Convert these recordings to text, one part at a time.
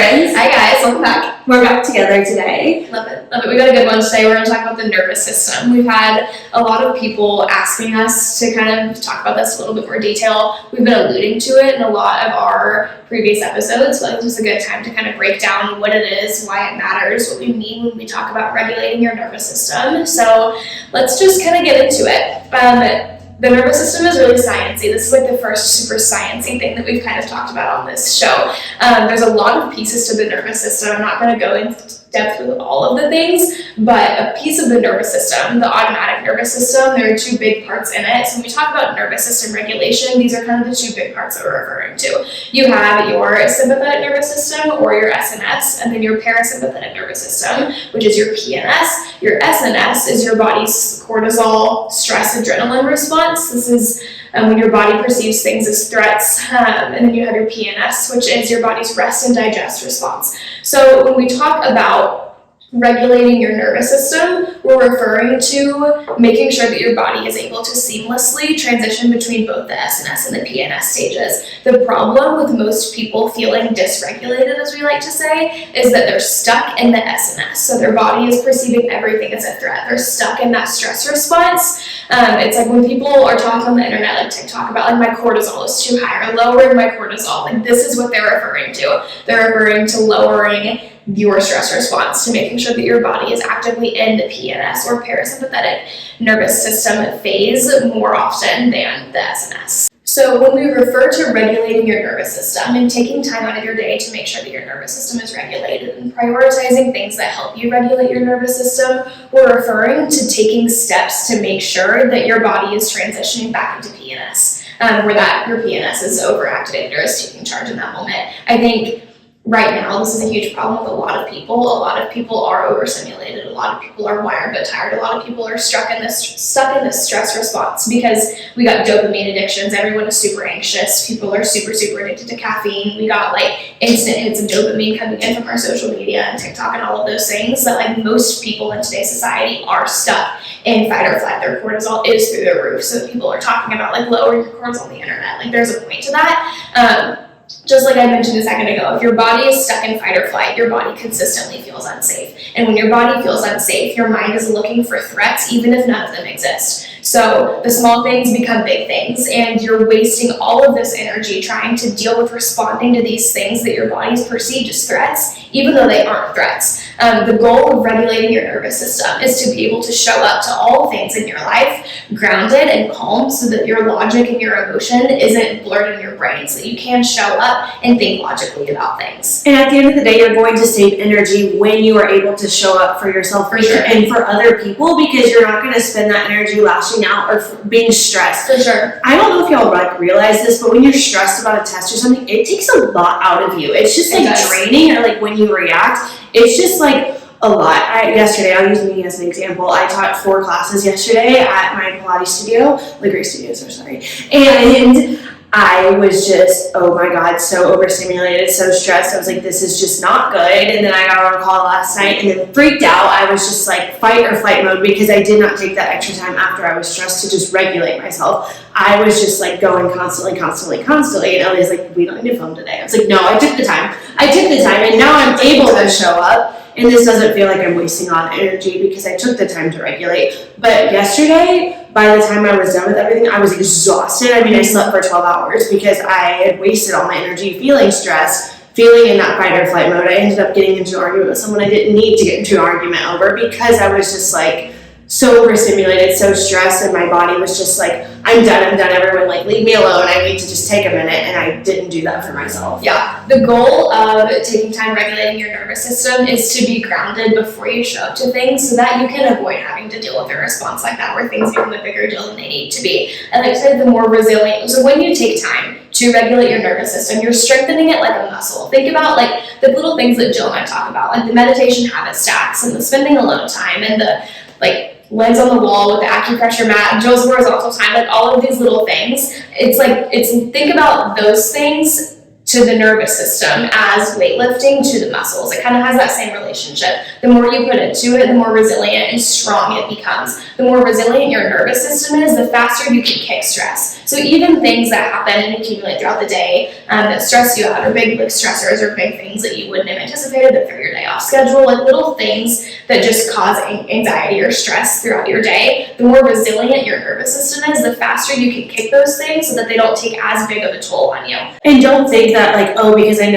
friends. Hi guys, welcome back. We're back together today. Love it. We got a good one today. We're going to talk about the nervous system. We've had a lot of people asking us to kind of talk about this a little bit more detail. We've been alluding to it in a lot of our previous episodes, so I think this is a good time to kind of break down what it is, why it matters, what we mean when we talk about regulating your nervous system. So let's just kind of get into it. The nervous system is really sciencey. This is like the first super sciencey thing that we've kind of talked about on this show. There's a lot of pieces to the nervous system. I'm not going to go into depth with all of the things, but a piece of the nervous system, the automatic nervous system, there are two big parts in it. So when we talk about nervous system regulation, these are kind of the two big parts that we're referring to. You have your sympathetic nervous system, or your SNS, and then your parasympathetic nervous system, which is your PNS. Your SNS is your body's cortisol, stress, adrenaline response. This is when your body perceives things as threats. And then you have your PNS, which is your body's rest and digest response. So when we talk about regulating your nervous system, we're referring to making sure that your body is able to seamlessly transition between both the SNS and the PNS stages. The problem with most people feeling dysregulated, as we like to say, is that they're stuck in the SNS. So their body is perceiving everything as a threat. They're stuck in that stress response. It's like when people are talking on the internet, like TikTok, about like my cortisol is too high or lowering my cortisol, like this is what they're referring to. They're referring to lowering your stress response, to making sure that your body is actively in the PNS or parasympathetic nervous system phase more often than the SNS. So when we refer to regulating your nervous system and taking time out of your day to make sure that your nervous system is regulated and prioritizing things that help you regulate your nervous system, we're referring to taking steps to make sure that your body is transitioning back into PNS, where that your PNS is overactivated or is taking charge in that moment. I think right now, this is a huge problem with a lot of people. A lot of people are overstimulated. A lot of people are wired but tired. A lot of people are stuck in this stress response because we got dopamine addictions. Everyone is super anxious. People are super addicted to caffeine. We got like instant hits of dopamine coming in from our social media and TikTok and all of those things that like most people in today's society are stuck in fight or flight. Their cortisol is through the roof. So people are talking about like lowering your cortisol on the internet. Like there's a point to that. Just like I mentioned a second ago, if your body is stuck in fight or flight, your body consistently feels unsafe. And when your body feels unsafe, your mind is looking for threats, even if none of them exist. So the small things become big things, and you're wasting all of this energy trying to deal with responding to these things that your body's perceived as threats, even though they aren't threats. The goal of regulating your nervous system is to be able to show up to all things in your life grounded and calm, so that your logic and your emotion isn't blurred in your brain, so that you can show up and think logically about things. And at the end of the day, you're going to save energy when you are able to show up for yourself and for other people, because you're not going to spend that energy lashing out or being stressed. For sure. I don't know if y'all like realize this, but when you're stressed about a test or something, it takes a lot out of you. It's just like draining, or like when you react, it's just like a lot. Yesterday, I'll use me as an example. I taught 4 classes yesterday at my Pilates studio, Ligre Studios, and I was just, oh my God, so overstimulated, so stressed. I was like, this is just not good. And then I got on a call last night and then freaked out. I was just like fight or flight mode, because I did not take that extra time after I was stressed to just regulate myself. I was just like going constantly. And I was like, we don't need to film today. I was like, no, I took the time, and now I'm able to show up. And this doesn't feel like I'm wasting all the energy because I took the time to regulate. But yesterday, by the time I was done with everything, I was exhausted. I mean, I slept for 12 hours because I had wasted all my energy feeling stressed, feeling in that fight or flight mode. I ended up getting into an argument with someone I didn't need to get into an argument over, because I was just like so overstimulated, so stressed, and my body was just like, I'm done, everyone, like, leave me alone, I need to just take a minute, and I didn't do that for myself. Yeah, the goal of taking time regulating your nervous system is to be grounded before you show up to things, so that you can avoid having to deal with a response like that, where things become a bigger deal than they need to be. And like I said, the more resilient, so when you take time to regulate your nervous system, you're strengthening it like a muscle. Think about like the little things that Jill and I talk about, like the meditation habit stacks, and the spending alone time, and the like legs on the wall with the acupressure mat, Jill's horizontal time, like all of these little things. Think about those things to the nervous system as weightlifting to the muscles. It kind of has that same relationship. The more you put into it, the more resilient and strong it becomes. The more resilient your nervous system is, the faster you can kick stress. So even things that happen and accumulate throughout the day that stress you out, or big like stressors or big things that you wouldn't have anticipated that throw your day off schedule, like little things that just cause anxiety or stress throughout your day, the more resilient your nervous system is, the faster you can kick those things so that they don't take as big of a toll on you. And don't think that like, oh, because I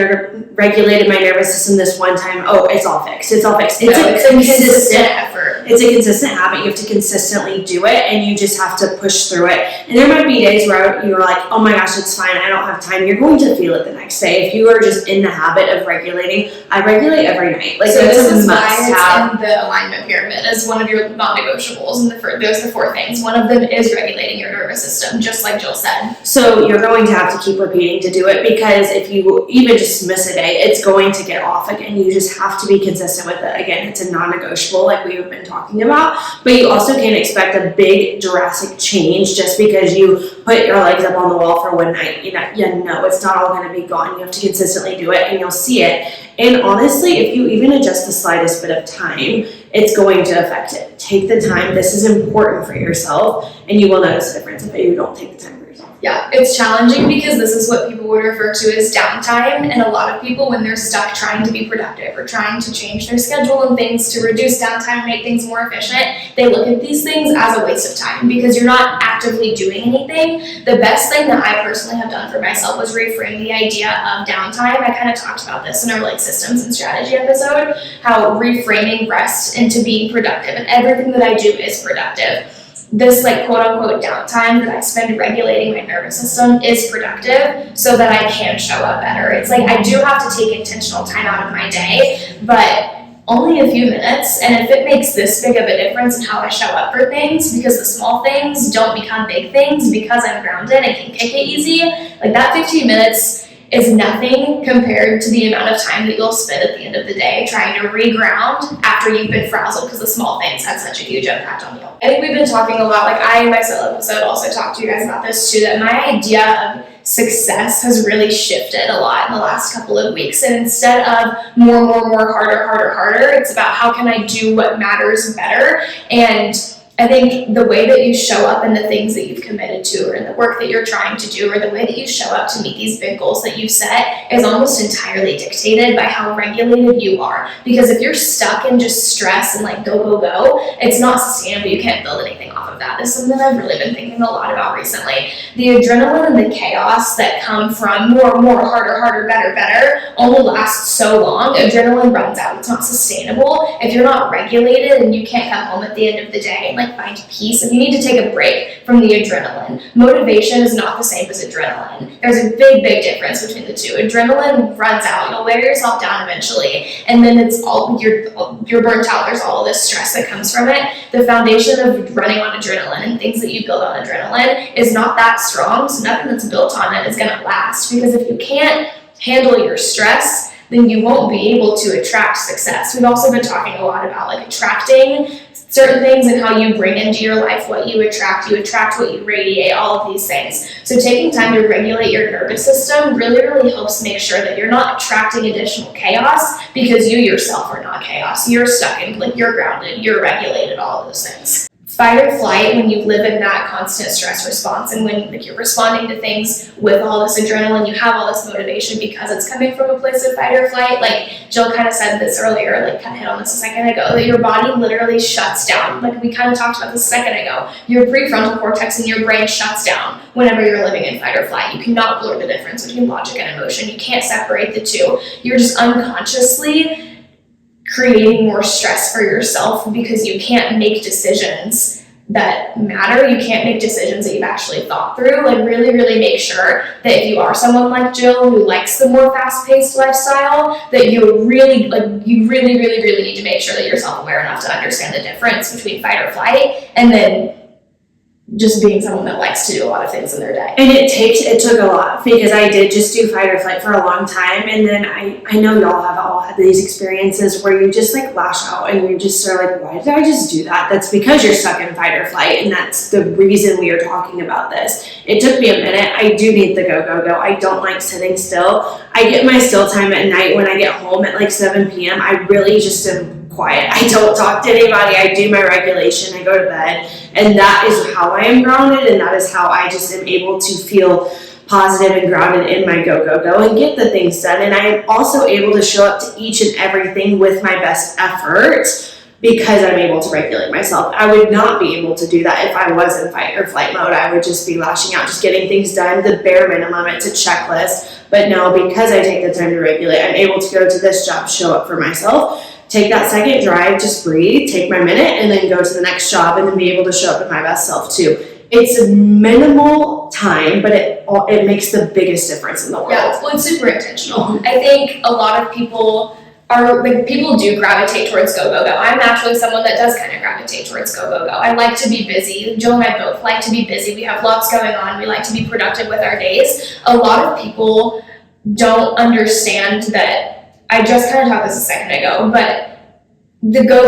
regulated my nervous system this one time, oh, it's all fixed. It's all fixed. It's a consistent effort. It's a consistent habit. You have to consistently do it, and you just have to push through it. And there might be days where you're like, oh my gosh, it's fine. I don't have time. You're going to feel it the next day. If you are just in the habit of regulating, I regulate every night. Like, so this is a why must-have. it's in the alignment pyramid as one of your non-negotiables. And those are the 4 things. One of them is regulating your nervous system, just like Jill said. So you're going to have to keep repeating to do it, because if you even just miss a day, it's going to get off again. You just have to be consistent with it. Again, it's a non-negotiable, like we've been talking about, but you also can't expect a big drastic change just because you put your legs up on the wall for one night. You know, it's not all going to be gone. You have to consistently do it, and you'll see it. And honestly, if you even adjust the slightest bit of time, it's going to affect it. Take the time. This is important for yourself, and you will notice a difference if you don't take the time for yourself. Yeah, it's challenging because this is what people would refer to as downtime, and a lot of people, when they're stuck trying to be productive or trying to change their schedule and things to reduce downtime, make things more efficient, they look at these things as a waste of time because you're not actively doing anything. The best thing that I personally have done for myself was reframe the idea of downtime. I kind of talked about this in our like systems and strategy episode, how reframing rest into being productive, and everything that I do is productive. This like quote unquote downtime that I spend regulating my nervous system is productive so that I can show up better. It's like I do have to take intentional time out of my day, but only a few minutes, and if it makes this big of a difference in how I show up for things, because the small things don't become big things because I'm grounded and can kick it easy, like that 15 minutes is nothing compared to the amount of time that you'll spend at the end of the day trying to reground after you've been frazzled because the small things had such a huge impact on you. I think we've been talking a lot, like I in my solo episode also talked to you guys about this too, that my idea of success has really shifted a lot in the last couple of weeks. And instead of more, harder, it's about how can I do what matters better. And I think the way that you show up and the things that you've committed to, or in the work that you're trying to do, or the way that you show up to meet these big goals that you've set is almost entirely dictated by how regulated you are. Because if you're stuck in just stress and like go, it's not sustainable. You can't build anything off of that. This is something I've really been thinking a lot about recently. The adrenaline and the chaos that come from more, harder, better only lasts so long. Adrenaline runs out. It's not sustainable. If you're not regulated and you can't come home at the end of the day and like find peace, and you need to take a break from the adrenaline. Motivation is not the same as adrenaline. There's a big difference between the two. Adrenaline runs out. You'll wear yourself down eventually, and then it's all you're burnt out. There's all this stress that comes from it. The foundation of running on adrenaline and things that you build on adrenaline is not that strong, so nothing that's built on it is going to last, because if you can't handle your stress, then you won't be able to attract success. We've also been talking a lot about like attracting certain things and how you bring into your life what you attract what you radiate, all of these things. So taking time to regulate your nervous system really helps make sure that you're not attracting additional chaos, because you yourself are not chaos. You're stuck in, like you're grounded, you're regulated, all of those things. Fight or flight, when you live in that constant stress response and when like you're responding to things with all this adrenaline, you have all this motivation because it's coming from a place of fight or flight. Like Jill kind of said this earlier, like kind of hit on this a second ago, that your body literally shuts down. Like we kind of talked about this a second ago. Your prefrontal cortex and your brain shuts down whenever you're living in fight or flight. You cannot blur the difference between logic and emotion. You can't separate the two. You're just unconsciously creating more stress for yourself because you can't make decisions that matter. You can't make decisions that you've actually thought through. Like really make sure that if you are someone like Jill who likes the more fast-paced lifestyle, that you really need to make sure that you're self-aware enough to understand the difference between fight or flight and then just being someone that likes to do a lot of things in their day. And it took a lot, because I did just do fight or flight for a long time, and then I know y'all have all these experiences where you just like lash out and you just are like, why did I just do that? That's because you're stuck in fight or flight, and that's the reason we are talking about this. It took me a minute. I do need the go. I don't like sitting still. I get my still time at night when I get home at like 7 p.m. I really just am quiet. I don't talk to anybody. I do my regulation. I go to bed, and that is how I am grounded, and that is how I just am able to feel positive and grounded in my go and get the things done. And I am also able to show up to each and everything with my best effort because I'm able to regulate myself. I would not be able to do that if I was in fight or flight mode. I would just be lashing out, just getting things done, the bare minimum. It's a checklist. But no, because I take the time to regulate, I'm able to go to this job, show up for myself, take that second drive, just breathe, take my minute, and then go to the next job, and then be able to show up in my best self too. It's a minimal time, but it makes the biggest difference in the world. Yeah, well, it's super intentional. I think a lot of people people do gravitate towards go. I'm actually someone that does kind of gravitate towards go. I like to be busy. Jill and I both like to be busy. We have lots going on. We like to be productive with our days. A lot of people don't understand that. I just kind of talked this a second ago, but the go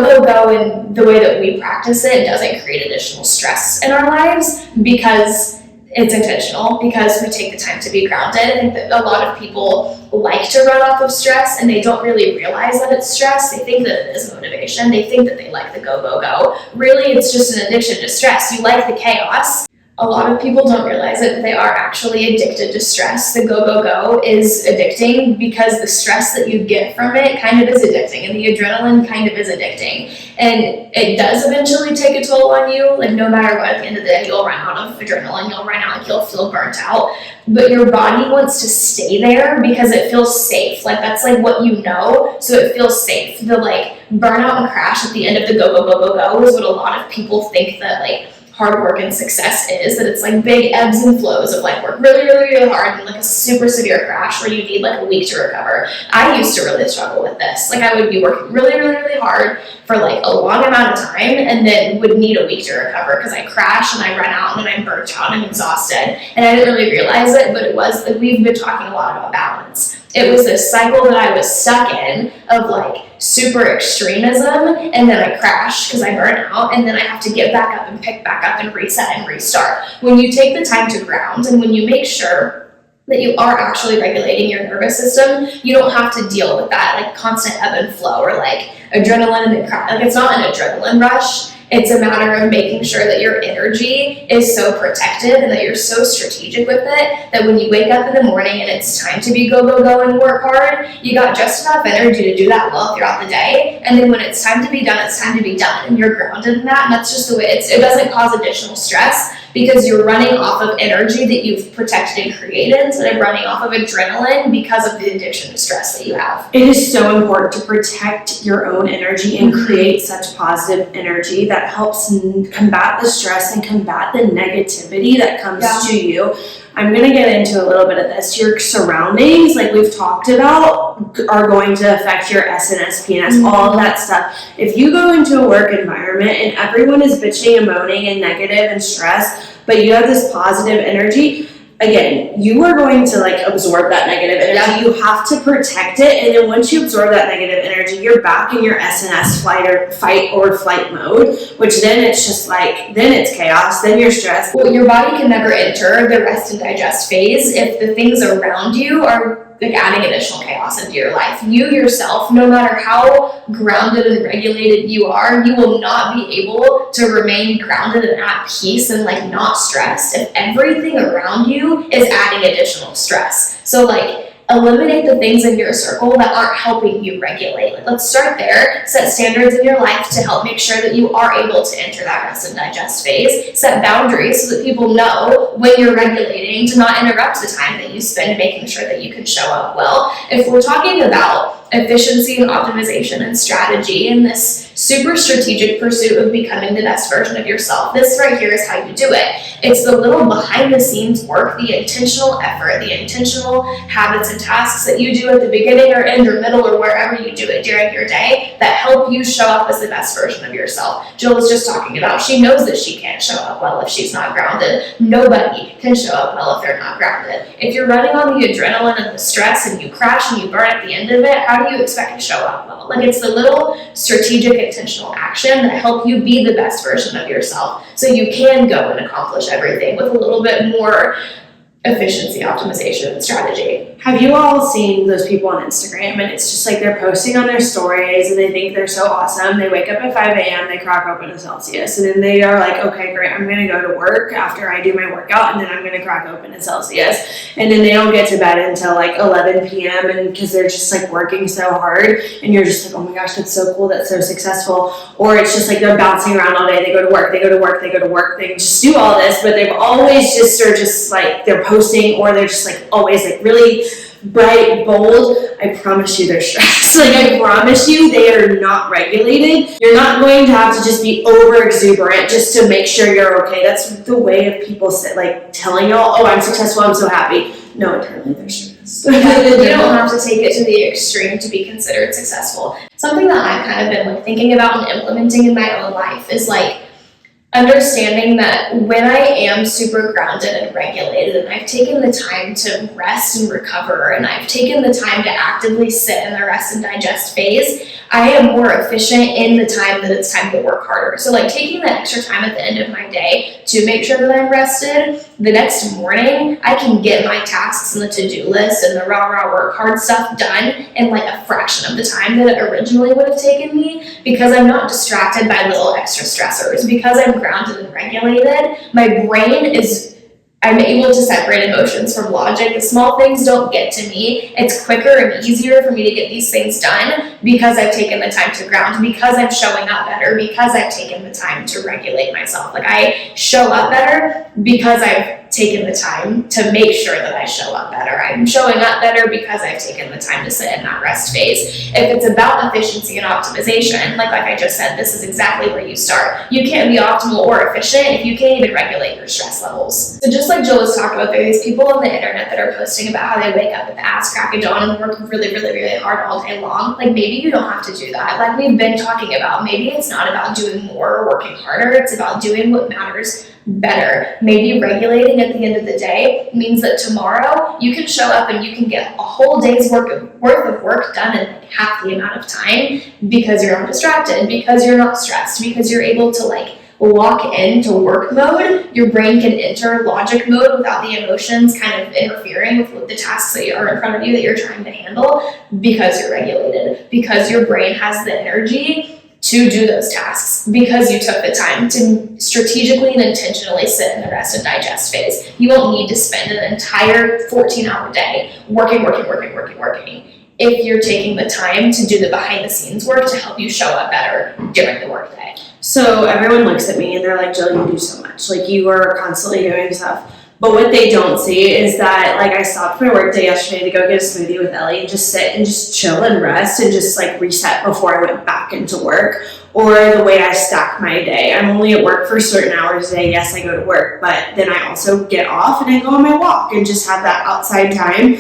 and the way that we practice it doesn't create additional stress in our lives because it's intentional, because we take the time to be grounded. I think that a lot of people like to run off of stress and they don't really realize that it's stress. They think that it is motivation. They think that they like the go. Really, it's just an addiction to stress. You like the chaos. A lot of people don't realize that they are actually addicted to stress. The go is addicting because the stress that you get from it kind of is addicting, and the adrenaline kind of is addicting. And it does eventually take a toll on you. Like, no matter what, at the end of the day, you'll run out of adrenaline, you'll run out, you'll feel burnt out. But your body wants to stay there because it feels safe. Like, that's like what you know, so it feels safe. The like burnout and crash at the end of the go is what a lot of people think that like hard work and success is, that it's like big ebbs and flows of like work really hard and like a super severe crash where you need like a week to recover. I used to really struggle with this. Like, I would be working really hard for like a long amount of time and then would need a week to recover because I crash and I run out and then I'm burnt out and I'm exhausted. And I didn't really realize it, but it was like, we've been talking a lot about balance. It was this cycle that I was stuck in of like super extremism, and then I crash because I burn out, and then I have to get back up and pick back up and reset and restart. When you take the time to ground and when you make sure that you are actually regulating your nervous system, you don't have to deal with that like constant ebb and flow or like adrenaline and like, it's not an adrenaline rush. It's a matter of making sure that your energy is so protected and that you're so strategic with it that when you wake up in the morning and it's time to be go and work hard, you got just enough energy to do that well throughout the day. And then when it's time to be done, it's time to be done. And you're grounded in that. And that's just the way it doesn't cause additional stress because you're running off of energy that you've protected and created instead of running off of adrenaline because of the addiction to stress that you have. It is so important to protect your own energy and create such positive energy that helps combat the stress and combat the negativity that comes to you. I'm going to get into a little bit of this. Your surroundings, like we've talked about, are going to affect your SNS, PNS, all of that stuff. If you go into a work environment and everyone is bitching and moaning and negative and stressed, but you have this positive energy, again, you are going to like absorb that negative energy. You have to protect it, and then once you absorb that negative energy, you're back in your SNS fight or flight mode, which then it's just like, then it's chaos, then you're stressed. Well, your body can never enter the rest and digest phase if the things around you are like adding additional chaos into your life. You yourself, no matter how grounded and regulated you are, you will not be able to remain grounded and at peace and like not stressed if everything around you is adding additional stress. So like, eliminate the things in your circle that aren't helping you regulate. Like, let's start there. Set standards in your life to help make sure that you are able to enter that rest and digest phase. Set boundaries so that people know when you're regulating to not interrupt the time that you spend making sure that you can show up well. If we're talking about efficiency and optimization and strategy in this super strategic pursuit of becoming the best version of yourself. This right here is how you do it. It's the little behind the scenes work, the intentional effort, the intentional habits and tasks that you do at the beginning or end or middle or wherever you do it during your day that help you show up as the best version of yourself. Jill was just talking about, she knows that she can't show up well if she's not grounded. Nobody can show up well if they're not grounded. If you're running on the adrenaline and the stress and you crash and you burn at the end of it, how do you expect to show up well? Like, it's the little strategic intentional action that help you be the best version of yourself so you can go and accomplish everything with a little bit more efficiency, optimization, and strategy. Have you all seen those people on Instagram, and it's just like they're posting on their stories and they think they're so awesome. They wake up at 5 a.m., they crack open a Celsius, and then they are like, okay, great, I'm gonna go to work after I do my workout, and then I'm gonna crack open a Celsius. And then they don't get to bed until like 11 p.m. and because they're just like working so hard, and you're just like, oh my gosh, that's so cool, that's so successful. Or it's just like they're bouncing around all day, they go to work, they go to work, they go to work, they just do all this, but they've always just are just like they're posting, or they're just like always like really bright, bold. I promise you they're stressed. Like, I promise you they are not regulated. You're not going to have to just be over exuberant just to make sure you're okay. That's the way of people sit, like telling y'all, oh, I'm successful, I'm so happy. No, internally they're stressed. You don't have to take it to the extreme to be considered successful. Something that I've kind of been like thinking about and implementing in my own life is like understanding that when I am super grounded and regulated and I've taken the time to rest and recover and I've taken the time to actively sit in the rest and digest phase, I am more efficient in the time that it's time to work harder. So like taking that extra time at the end of my day to make sure that I'm rested, the next morning I can get my tasks and the to-do list and the rah-rah work hard stuff done in like a fraction of the time that it originally would have taken me because I'm not distracted by little extra stressors. Because I'm grounded and regulated, my brain I'm able to separate emotions from logic. The small things don't get to me. It's quicker and easier for me to get these things done because I've taken the time to ground, because I'm showing up better, because I've taken the time to regulate myself. Like, I show up better because I've taken the time to make sure that I show up better. I'm showing up better because I've taken the time to sit in that rest phase. If it's about efficiency and optimization, like I just said, this is exactly where you start. You can't be optimal or efficient if you can't even regulate your stress levels. So just like Jill was talking about, there are these people on the internet that are posting about how they wake up at the ass crack of dawn and work really, really, really hard all day long. Like, maybe you don't have to do that. Like we've been talking about, maybe it's not about doing more or working harder. It's about doing what matters better. Maybe regulating at the end of the day means that tomorrow you can show up and you can get a whole day's worth of work done in like half the amount of time because you're not distracted, because you're not stressed, because you're able to like lock into work mode. Your brain can enter logic mode without the emotions kind of interfering with the tasks that are in front of you that you're trying to handle, because you're regulated, because your brain has the energy to do those tasks, because you took the time to strategically and intentionally sit in the rest and digest phase. You won't need to spend an entire 14-hour day working if you're taking the time to do the behind the scenes work to help you show up better during the workday. So everyone looks at me and they're like, Jill, you do so much. Like, you are constantly doing stuff. But what they don't see is that, like, I stopped my work day yesterday to go get a smoothie with Ellie and just sit and just chill and rest and just like reset before I went back into work. Or the way I stack my day. I'm only at work for certain hours a day. Yes, I go to work, but then I also get off and I go on my walk and just have that outside time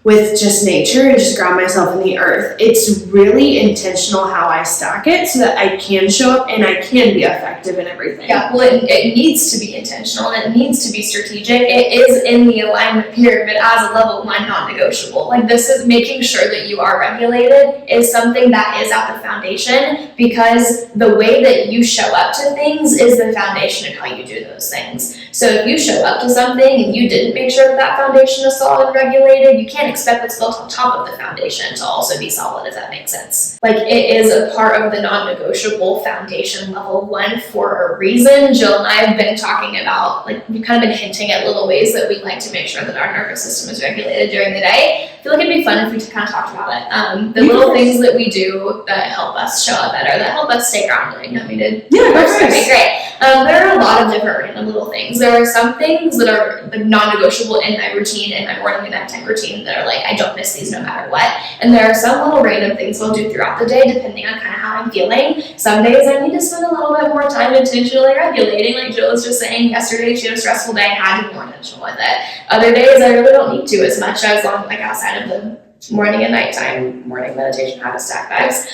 with just nature and just ground myself in the earth. It's really intentional how I stack it so that I can show up and I can be effective in everything. Yeah, well, it needs to be intentional and it needs to be strategic. It is in the alignment pyramid as a level 1 non-negotiable. Like, this is making sure that you are regulated is something that is at the foundation, because the way that you show up to things is the foundation of how you do those things. So if you show up to something and you didn't make sure that foundation is solid and regulated, you can't expect what's built on top of the foundation to also be solid, if that makes sense. Like, it is a part of the non-negotiable foundation level 1 for a reason. Jill and I have been talking about, like, we've kind of been hinting at little ways that we like to make sure that our nervous system is regulated during the day. I feel like it'd be fun if we kind of talked about it. The little things that we do that help us show up better, that help us stay grounded. You want me to? Yeah, that's great. There are a lot of different random little things. There are some things that are like non-negotiable in my routine, in my morning and nighttime routine, that are like, I don't miss these no matter what. And there are some little random things I'll do throughout the day, depending on kind of how I'm feeling. Some days I need to spend a little bit more time intentionally regulating. Like Jill was just saying, yesterday she had a stressful day, had to be more intentional with it. Other days I really don't need to as much, as long like outside of the morning and nighttime morning meditation habit stack vibes.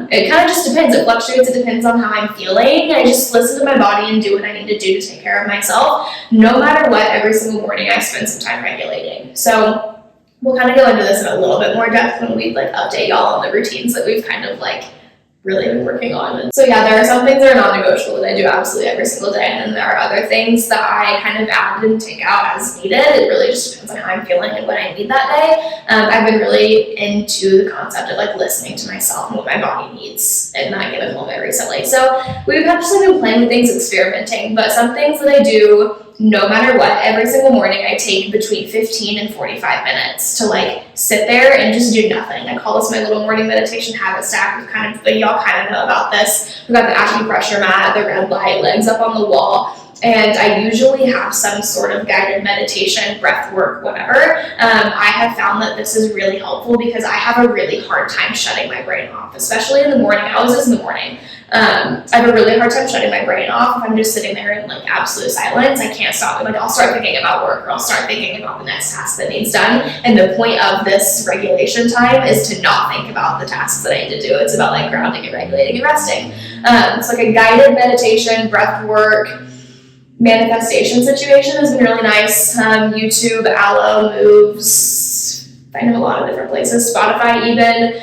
It kind of just depends. It fluctuates. It depends on how I'm feeling. I just listen to my body and do what I need to do to take care of myself. No matter what, every single morning I spend some time regulating. So we'll kind of go into this in a little bit more depth when we like update y'all on the routines that we've kind of like really been working on. And so yeah, there are some things that are non-negotiable that I do absolutely every single day, and then there are other things that I kind of add and take out as needed. It really just depends on how I'm feeling and what I need that day. I've been really into the concept of like listening to myself and what my body needs in that given moment recently. So we've actually been playing with things, experimenting, but some things that I do no matter what, every single morning I take between 15 and 45 minutes to like sit there and just do nothing. I call this my little morning meditation habit stack. Y'all kind of know about this. We've got the acupressure mat, the red light, legs up on the wall. And I usually have some sort of guided meditation, breath work, whatever. I have found that this is really helpful because I have a really hard time shutting my brain off, especially in the morning. I always in the morning. I have a really hard time shutting my brain off if I'm just sitting there in like absolute silence. I can't stop. Like I'll start thinking about work, or I'll start thinking about the next task that needs done. And the point of this regulation time is to not think about the tasks that I need to do. It's about like grounding and regulating and resting. It's like a guided meditation, breath work, manifestation situation has been really nice. YouTube, Aloe, Moves, I know a lot of different places, Spotify even.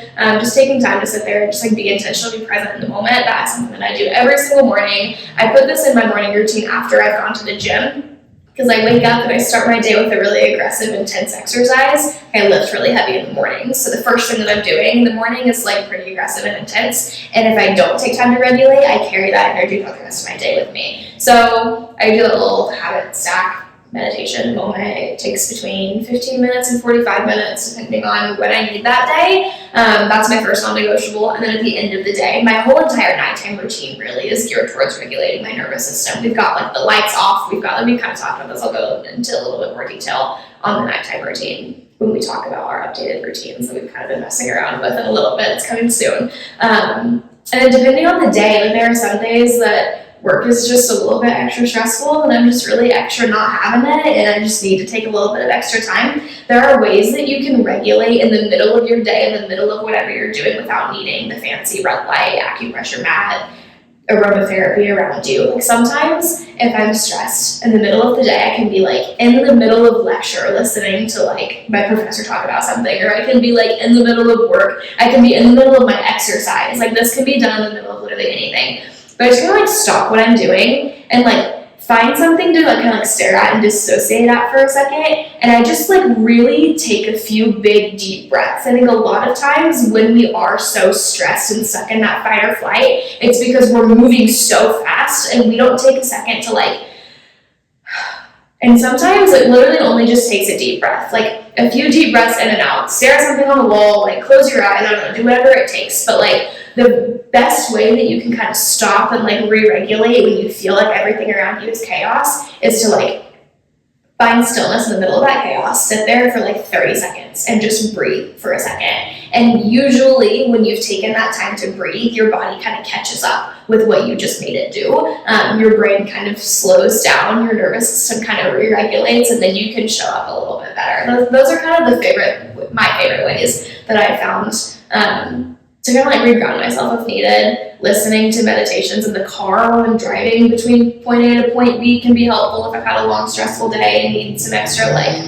Just taking time to sit there and just like be intentional, be present in the moment. That's something that I do every single morning. I put this in my morning routine after I've gone to the gym, because I wake up and I start my day with a really aggressive, intense exercise. I lift really heavy in the morning. So the first thing that I'm doing in the morning is like pretty aggressive and intense. And if I don't take time to regulate, I carry that energy for the rest of my day with me. So I do a little habit stack meditation moment. It takes between 15 minutes and 45 minutes, depending on what I need that day. That's my first non-negotiable. And then at the end of the day, my whole entire nighttime routine really is geared towards regulating my nervous system. We've got like the lights off. We've kind of talked about this. I'll go into a little bit more detail on the nighttime routine when we talk about our updated routines that we've kind of been messing around with in a little bit. It's coming soon. And then depending on the day, like there are some days that work is just a little bit extra stressful and I'm just really extra not having it and I just need to take a little bit of extra time. There are ways that you can regulate in the middle of your day, in the middle of whatever you're doing, without needing the fancy red light, acupressure mat, aromatherapy around you. Like sometimes if I'm stressed in the middle of the day, I can be like in the middle of lecture listening to like my professor talk about something, or I can be like in the middle of work. I can be in the middle of my exercise. Like this can be done in the middle of literally anything. But I just kind of like stop what I'm doing and like find something to like kind of like stare at and dissociate at for a second. And I just like really take a few big deep breaths. I think a lot of times when we are so stressed and stuck in that fight or flight, it's because we're moving so fast and we don't take a second to like, and sometimes it literally only just takes a deep breath, like a few deep breaths in and out, stare at something on the wall, like close your eyes, I don't know, do whatever it takes. But like the best way that you can kind of stop and like re-regulate when you feel like everything around you is chaos is to like find stillness in the middle of that chaos, sit there for like 30 seconds and just breathe for a second. And usually when you've taken that time to breathe, your body kind of catches up with what you just made it do. Your brain kind of slows down, your nervous system kind of re-regulates, and then you can show up a little bit better. Those are kind of my favorite ways that I found to kind of like reground myself if needed. Listening to meditations in the car while I'm driving between point A to point B can be helpful if I've had a long, stressful day and need some extra like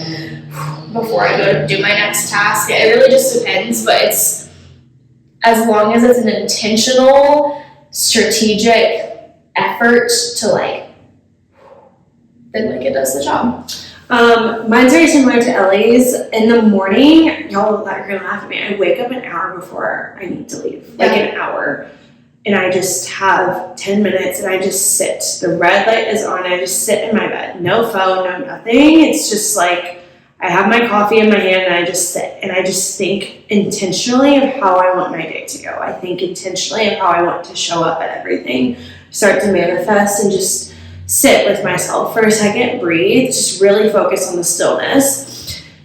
before I go to do my next task. It really just depends, but it's as long as it's an intentional, strategic effort to like, then like it does the job. Mine's very similar to Ellie's. In the morning, y'all are gonna laugh at me. I wake up an hour before I need to leave, like an hour, and I just have 10 minutes and I just sit. The red light is on. I just sit in my bed, no phone, no nothing. It's just like I have my coffee in my hand and I just sit and I just think intentionally of how I want my day to go. I think intentionally of how I want to show up at everything start to manifest and just sit with myself for a second, breathe, just really focus on the stillness.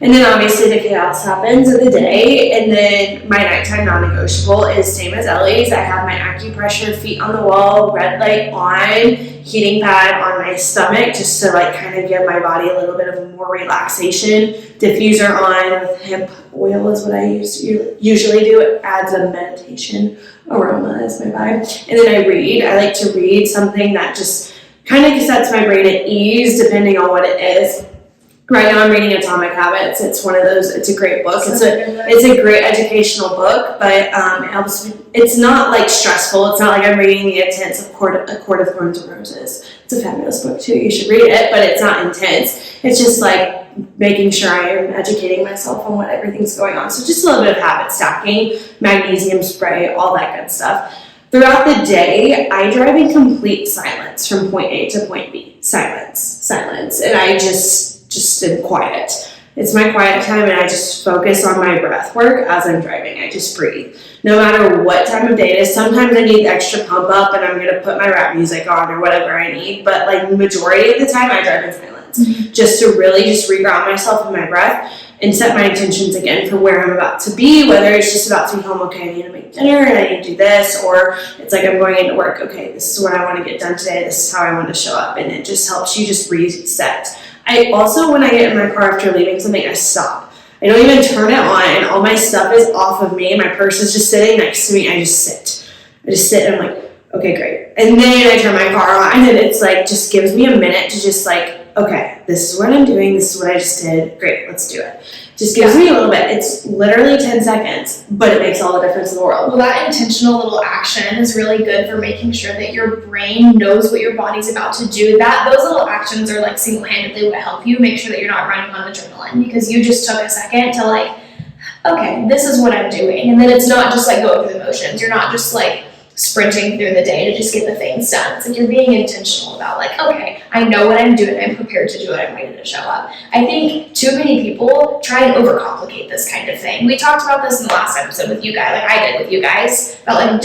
And then obviously the chaos happens of the day, and then my nighttime non-negotiable is same as Ellie's. I have my acupressure, feet on the wall, red light on, heating pad on my stomach, just to like kind of give my body a little bit of more relaxation. Diffuser on with hemp oil is what I usually do. It adds a meditation aroma is my vibe. And then I read. I like to read something that just kind of sets my brain at ease depending on what it is. Right now I'm reading Atomic Habits. It's one of those, it's a great book. It's a great educational book, but it helps, it's not like stressful. It's not like I'm reading The Intense of A Court of Thorns and Roses. It's a fabulous book too. You should read it, but it's not intense. It's just like making sure I am educating myself on what everything's going on. So just a little bit of habit stacking, magnesium spray, all that good stuff. Throughout the day, I drive in complete silence from point A to point B. Silence. And I just am quiet. It's my quiet time, and I just focus on my breath work as I'm driving. I just breathe. No matter what time of day it is, sometimes I need extra pump up and I'm going to put my rap music on or whatever I need, but like the majority of the time I drive in silence, just to really just reground myself in my breath and set my intentions again for where I'm about to be, whether it's just about to be home, okay, I need to make dinner and I need to do this, or it's like I'm going into work, okay, this is what I want to get done today, this is how I want to show up, and it just helps you just reset. I also, when I get in my car after leaving something, I stop. I don't even turn it on, and all my stuff is off of me. My purse is just sitting next to me. I just sit and I'm like, okay, great. And then I turn my car on, and it's like, just gives me a minute to just like, okay, this is what I'm doing. This is what I just did. Great, let's do it. Just gives me a little bit. It's literally 10 seconds, but it makes all the difference in the world. Well, that intentional little action is really good for making sure that your brain knows what your body's about to do. Those little actions are like single-handedly what help you make sure that you're not running on adrenaline, because you just took a second to like, okay, this is what I'm doing. And then it's not just like going through the motions. You're not just like sprinting through the day to just get the things done. It's like you're being intentional about like, okay, I know what I'm doing. I'm prepared to do it. I'm ready to show up. I think too many people try and overcomplicate this kind of thing. We talked about this in the last episode with you guys, like I did with you guys, about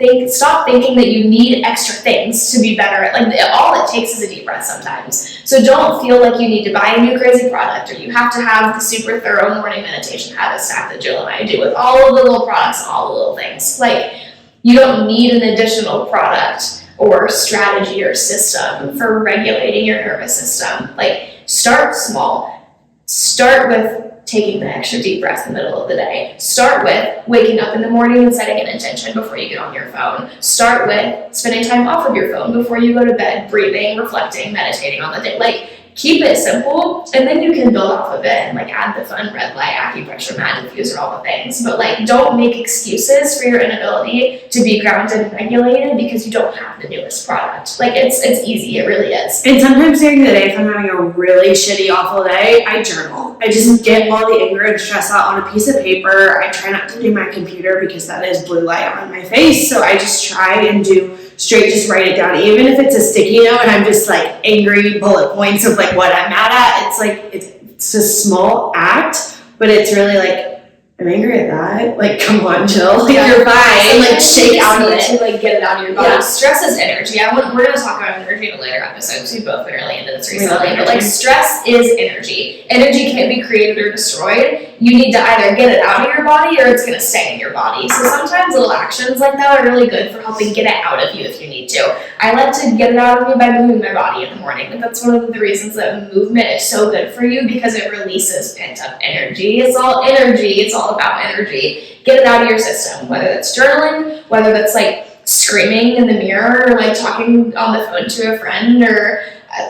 like stop thinking that you need extra things to be better at, like all it takes is a deep breath sometimes. So don't feel like you need to buy a new crazy product, or you have to have the super thorough morning meditation habit stack that Jill and I do with all of the little products and all the little things. Like, you don't need an additional product or strategy or system for regulating your nervous system. Like, start small. Start with taking the extra deep breath in the middle of the day. Start with waking up in the morning and setting an intention before you get on your phone. Start with spending time off of your phone before you go to bed, breathing, reflecting, meditating on the day. Like, keep it simple, and then you can build off of it and like add the fun red light, acupressure mat, diffuser, all the things. But like, don't make excuses for your inability to be grounded and regulated because you don't have the newest product. Like, it's easy, it really is. And sometimes during the day, if I'm having a really shitty, awful day, I journal. I just get all the anger and stress out on a piece of paper. I try not to do my computer because that is blue light on my face. So I just try and do straight, just write it down. Even if it's a sticky note and I'm just like angry bullet points of like what I'm mad at, it's like, it's a small act, but it's really like, I'm angry at that. Like, come on, Jill. Like, you're fine. Like, shake out of it. To like get it out of your body. Yeah. Stress is energy. We're gonna talk about energy in a later episode because we both been really into this recently. But like, stress is energy. Energy can't be created or destroyed. You need to either get it out of your body or it's gonna stay in your body. So sometimes little actions like that are really good for helping get it out of you if you need to. I like to get it out of me by moving my body in the morning. But that's one of the reasons that movement is so good for you, because it releases pent up energy. It's all energy. It's all about energy. Get it out of your system, whether that's journaling, whether that's like screaming in the mirror, or like talking on the phone to a friend, or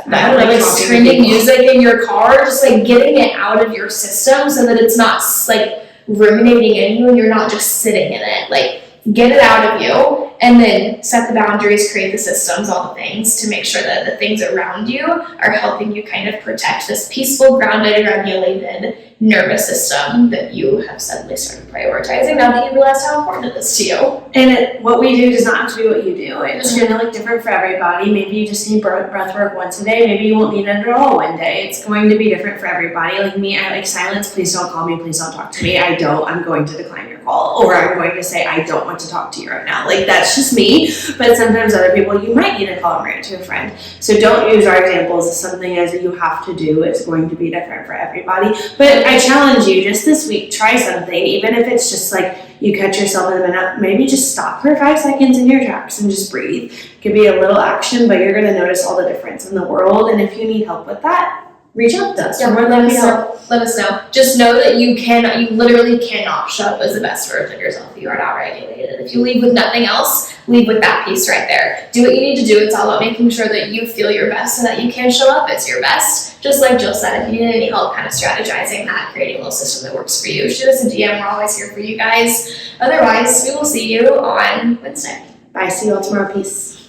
like screaming music in your car, just like getting it out of your system so that it's not like ruminating in you and you're not just sitting in it. Like, get it out of you, and then set the boundaries, create the systems, all the things to make sure that the things around you are helping you kind of protect this peaceful, grounded, regulated nervous system that you have suddenly started prioritizing now that you realize how important it is to you. And what we do does not have to be what you do. It's going to look different for everybody. Maybe you just need breath work once a day. Maybe you won't need it at all one day. It's going to be different for everybody. Like me, I like silence. Please don't call me. Please don't talk to me. I'm going to decline your call. Or I'm going to say, I don't want to talk to you right now. Like, that's just me. But sometimes other people, you might need to call and rant to a friend. So don't use our examples as something as you have to do. It's going to be different for everybody. But I challenge you just this week, try something. Even if it's just like, you catch yourself in a minute, maybe just stop for 5 seconds in your tracks and just breathe. It could be a little action, but you're going to notice all the difference in the world. And if you need help with that, reach out to us. Yeah, let us know. Just know that you literally cannot show up as the best version of yourself if you are not regulated. If you leave with nothing else, leave with that piece right there. Do what you need to do. It's all about making sure that you feel your best so that you can show up as your best. Just like Jill said, if you need any help kind of strategizing that, creating a little system that works for you, shoot us a DM. We're always here for you guys. Otherwise, we will see you on Wednesday. Bye. See you all tomorrow. Peace.